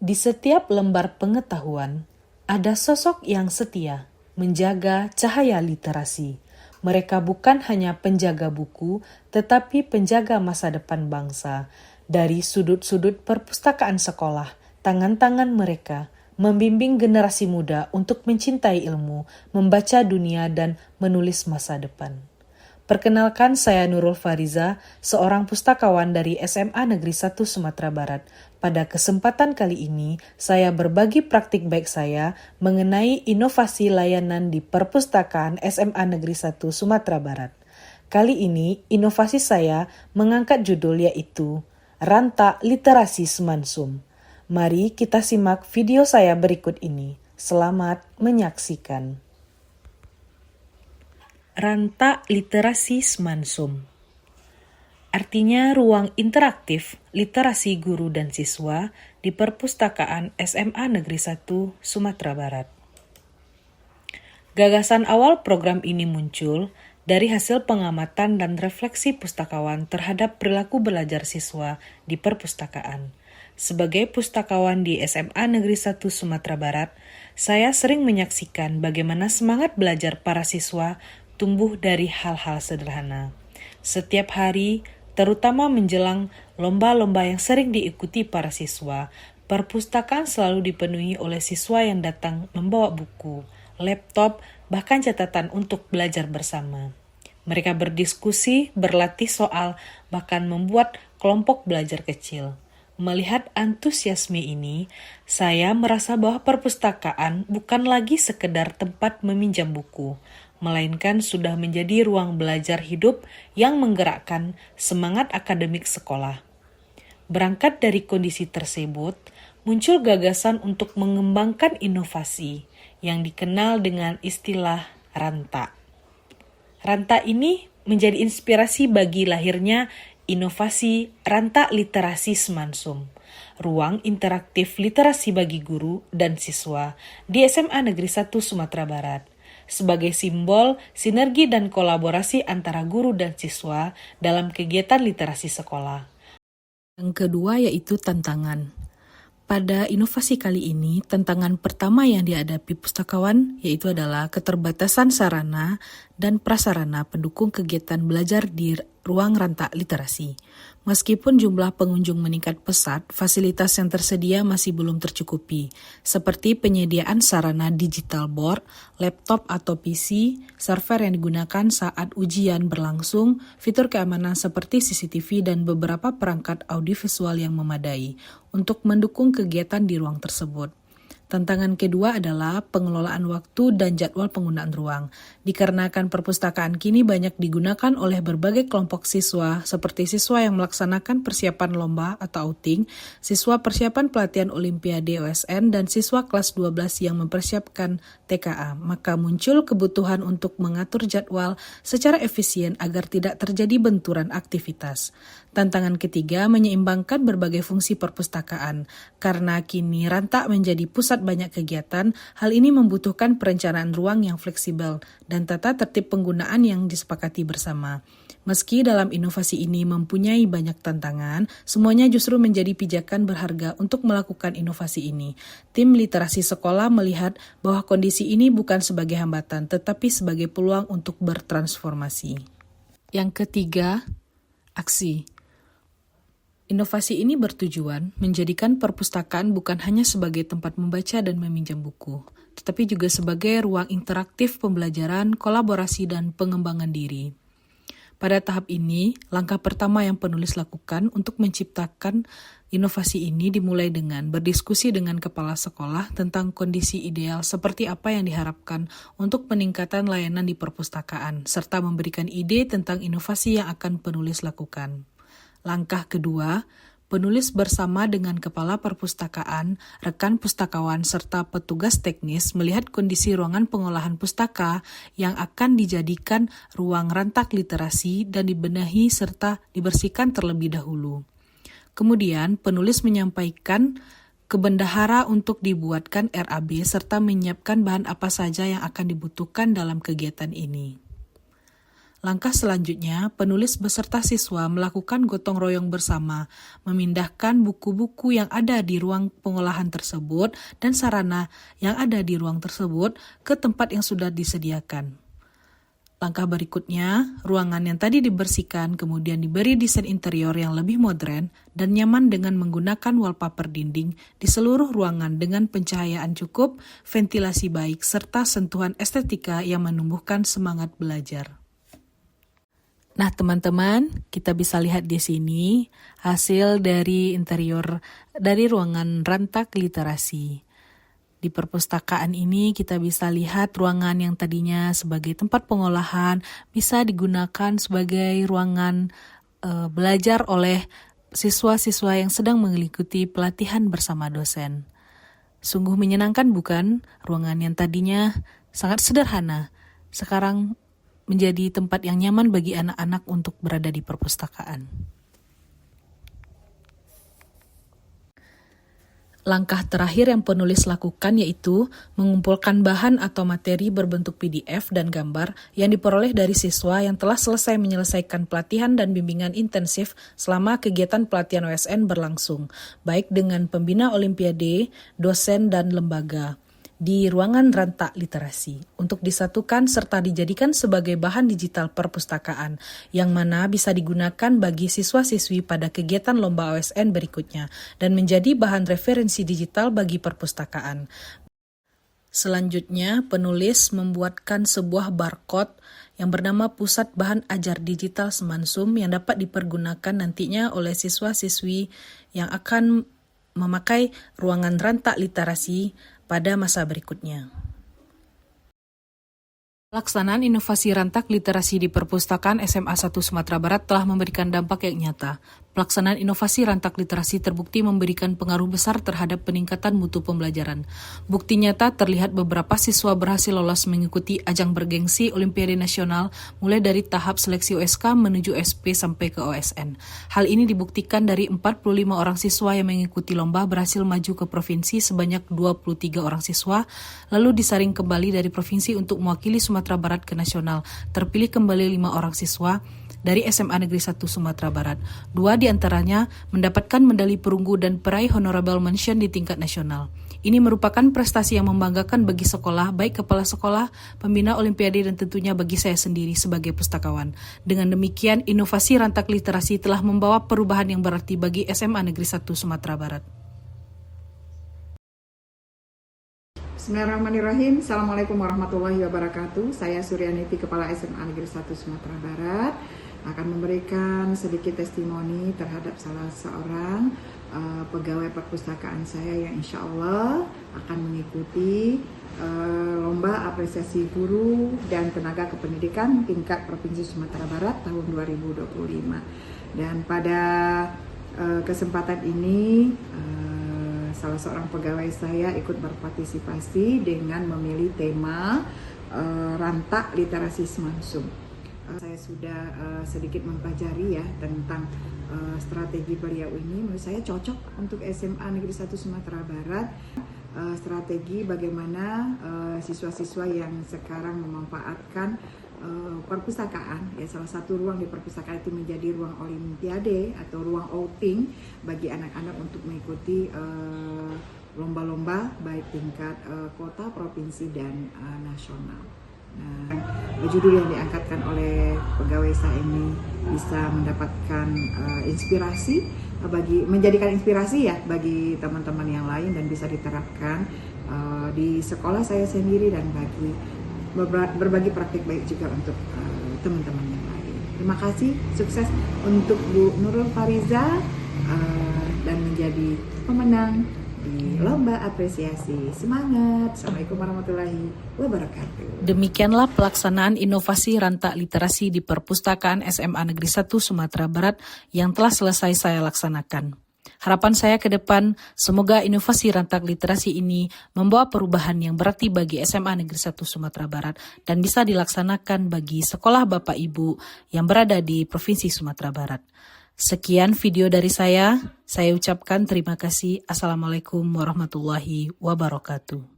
Di setiap lembar pengetahuan, ada sosok yang setia menjaga cahaya literasi. Mereka bukan hanya penjaga buku, tetapi penjaga masa depan bangsa. Dari sudut-sudut perpustakaan sekolah, tangan-tangan mereka membimbing generasi muda untuk mencintai ilmu, membaca dunia, dan menulis masa depan. Perkenalkan, saya Nurul Fariza, seorang pustakawan dari SMA Negeri 1 Sumatera Barat. Pada kesempatan kali ini, saya berbagi praktik baik saya mengenai inovasi layanan di perpustakaan SMA Negeri 1 Sumatera Barat. Kali ini, inovasi saya mengangkat judul yaitu Rantak Literasi Semansum. Mari kita simak video saya berikut ini. Selamat menyaksikan. Rantak Literasi Semansum. Artinya ruang interaktif literasi guru dan siswa di perpustakaan SMA Negeri 1 Sumatera Barat. Gagasan awal program ini muncul dari hasil pengamatan dan refleksi pustakawan terhadap perilaku belajar siswa di perpustakaan. Sebagai pustakawan di SMA Negeri 1 Sumatera Barat, saya sering menyaksikan bagaimana semangat belajar para siswa tumbuh dari hal-hal sederhana. Setiap hari, terutama menjelang lomba-lomba yang sering diikuti para siswa, perpustakaan selalu dipenuhi oleh siswa yang datang membawa buku, laptop, bahkan catatan untuk belajar bersama. Mereka berdiskusi, berlatih soal, bahkan membuat kelompok belajar kecil. Melihat antusiasme ini, saya merasa bahwa perpustakaan bukan lagi sekedar tempat meminjam buku, melainkan sudah menjadi ruang belajar hidup yang menggerakkan semangat akademik sekolah. Berangkat dari kondisi tersebut, muncul gagasan untuk mengembangkan inovasi yang dikenal dengan istilah rantak. Rantak ini menjadi inspirasi bagi lahirnya inovasi Rantak Literasi Semansum, ruang interaktif literasi bagi guru dan siswa di SMA Negeri 1 Sumatera Barat, sebagai simbol sinergi dan kolaborasi antara guru dan siswa dalam kegiatan literasi sekolah. Yang kedua yaitu tantangan. Pada inovasi kali ini, tantangan pertama yang dihadapi pustakawan yaitu adalah keterbatasan sarana dan prasarana pendukung kegiatan belajar di ruang rantak literasi. Meskipun jumlah pengunjung meningkat pesat, fasilitas yang tersedia masih belum tercukupi, seperti penyediaan sarana digital board, laptop atau PC, server yang digunakan saat ujian berlangsung, fitur keamanan seperti CCTV dan beberapa perangkat audiovisual yang memadai untuk mendukung kegiatan di ruang tersebut. Tantangan kedua adalah pengelolaan waktu dan jadwal penggunaan ruang. Dikarenakan perpustakaan kini banyak digunakan oleh berbagai kelompok siswa, seperti siswa yang melaksanakan persiapan lomba atau outing, siswa persiapan pelatihan Olimpiade OSN, dan siswa kelas 12 yang mempersiapkan TKA, maka muncul kebutuhan untuk mengatur jadwal secara efisien agar tidak terjadi benturan aktivitas. Tantangan ketiga menyeimbangkan berbagai fungsi perpustakaan. Karena kini rantak menjadi pusat banyak kegiatan, hal ini membutuhkan perencanaan ruang yang fleksibel dan tata tertib penggunaan yang disepakati bersama. Meski dalam inovasi ini mempunyai banyak tantangan, semuanya justru menjadi pijakan berharga untuk melakukan inovasi ini. Tim literasi sekolah melihat bahwa kondisi ini bukan sebagai hambatan, tetapi sebagai peluang untuk bertransformasi. Yang ketiga, aksi. Inovasi ini bertujuan menjadikan perpustakaan bukan hanya sebagai tempat membaca dan meminjam buku, tetapi juga sebagai ruang interaktif pembelajaran, kolaborasi, dan pengembangan diri. Pada tahap ini, langkah pertama yang penulis lakukan untuk menciptakan inovasi ini dimulai dengan berdiskusi dengan kepala sekolah tentang kondisi ideal seperti apa yang diharapkan untuk peningkatan layanan di perpustakaan, serta memberikan ide tentang inovasi yang akan penulis lakukan. Langkah kedua, penulis bersama dengan kepala perpustakaan, rekan pustakawan, serta petugas teknis melihat kondisi ruangan pengolahan pustaka yang akan dijadikan ruang rantak literasi dan dibenahi serta dibersihkan terlebih dahulu. Kemudian, penulis menyampaikan ke bendahara untuk dibuatkan RAB serta menyiapkan bahan apa saja yang akan dibutuhkan dalam kegiatan ini. Langkah selanjutnya, penulis beserta siswa melakukan gotong royong bersama, memindahkan buku-buku yang ada di ruang pengolahan tersebut dan sarana yang ada di ruang tersebut ke tempat yang sudah disediakan. Langkah berikutnya, ruangan yang tadi dibersihkan kemudian diberi desain interior yang lebih modern dan nyaman dengan menggunakan wallpaper dinding di seluruh ruangan dengan pencahayaan cukup, ventilasi baik, serta sentuhan estetika yang menumbuhkan semangat belajar. Nah, teman-teman, kita bisa lihat di sini hasil dari interior dari ruangan Rantak Literasi. Di perpustakaan ini kita bisa lihat ruangan yang tadinya sebagai tempat pengolahan bisa digunakan sebagai ruangan belajar oleh siswa-siswa yang sedang mengikuti pelatihan bersama dosen. Sungguh menyenangkan bukan? Ruangan yang tadinya sangat sederhana, sekarang menjadi tempat yang nyaman bagi anak-anak untuk berada di perpustakaan. Langkah terakhir yang penulis lakukan yaitu mengumpulkan bahan atau materi berbentuk PDF dan gambar yang diperoleh dari siswa yang telah selesai menyelesaikan pelatihan dan bimbingan intensif selama kegiatan pelatihan OSN berlangsung, baik dengan pembina Olimpiade, dosen, dan lembaga, di ruangan Rantak Literasi untuk disatukan serta dijadikan sebagai bahan digital perpustakaan yang mana bisa digunakan bagi siswa-siswi pada kegiatan lomba OSN berikutnya dan menjadi bahan referensi digital bagi perpustakaan. Selanjutnya, penulis membuatkan sebuah barcode yang bernama Pusat Bahan Ajar Digital Semansum yang dapat dipergunakan nantinya oleh siswa-siswi yang akan memakai ruangan Rantak Literasi pada masa berikutnya. Pelaksanaan inovasi Rantak Literasi di Perpustakaan SMA 1 Sumatera Barat telah memberikan dampak yang nyata. Pelaksanaan inovasi Rantak Literasi terbukti memberikan pengaruh besar terhadap peningkatan mutu pembelajaran. Bukti nyata terlihat beberapa siswa berhasil lolos mengikuti ajang bergengsi Olimpiade Nasional mulai dari tahap seleksi OSK menuju SP sampai ke OSN. Hal ini dibuktikan dari 45 orang siswa yang mengikuti lomba berhasil maju ke provinsi sebanyak 23 orang siswa, lalu disaring kembali dari provinsi untuk mewakili Sumatera Barat ke nasional. Terpilih kembali 5 orang siswa dari SMA Negeri 1 Sumatera Barat. 2 di antaranya mendapatkan medali perunggu dan peraih honorable mention di tingkat nasional. Ini merupakan prestasi yang membanggakan bagi sekolah, baik kepala sekolah, pembina Olimpiade, dan tentunya bagi saya sendiri sebagai pustakawan. Dengan demikian, inovasi Rantak Literasi telah membawa perubahan yang berarti bagi SMA Negeri 1 Sumatera Barat. Bismillahirrahmanirrahim. Assalamualaikum warahmatullahi wabarakatuh. Saya Suryaniti, Kepala SMA Negeri 1 Sumatera Barat, akan memberikan sedikit testimoni terhadap salah seorang pegawai perpustakaan saya yang insya Allah akan mengikuti lomba apresiasi guru dan tenaga kependidikan tingkat Provinsi Sumatera Barat tahun 2025. Dan pada kesempatan ini salah seorang pegawai saya ikut berpartisipasi dengan memilih tema Rantak Literasi Semansum. Saya sudah sedikit mempelajari ya tentang strategi beliau ini. Menurut saya cocok untuk SMA Negeri 1 Sumatera Barat. Strategi bagaimana siswa-siswa yang sekarang memanfaatkan perpustakaan, ya salah satu ruang di perpustakaan itu menjadi ruang olimpiade atau ruang outing bagi anak-anak untuk mengikuti lomba-lomba baik tingkat kota, provinsi, dan nasional. Nah, judul yang diangkatkan oleh pegawai saya ini bisa mendapatkan inspirasi menjadikan inspirasi ya bagi teman-teman yang lain dan bisa diterapkan di sekolah saya sendiri dan bagi berbagi praktik baik juga untuk teman-teman yang lain. Terima kasih, sukses untuk Bu Nurul Fariza dan menjadi pemenang di lomba apresiasi. Semangat. Assalamualaikum warahmatullahi wabarakatuh. Demikianlah pelaksanaan inovasi Rantak Literasi di Perpustakaan SMA Negeri 1 Sumatera Barat yang telah selesai saya laksanakan. Harapan saya ke depan, semoga inovasi Rantak Literasi ini membawa perubahan yang berarti bagi SMA Negeri 1 Sumatera Barat dan bisa dilaksanakan bagi sekolah Bapak Ibu yang berada di Provinsi Sumatera Barat. Sekian video dari saya ucapkan terima kasih. Assalamualaikum warahmatullahi wabarakatuh.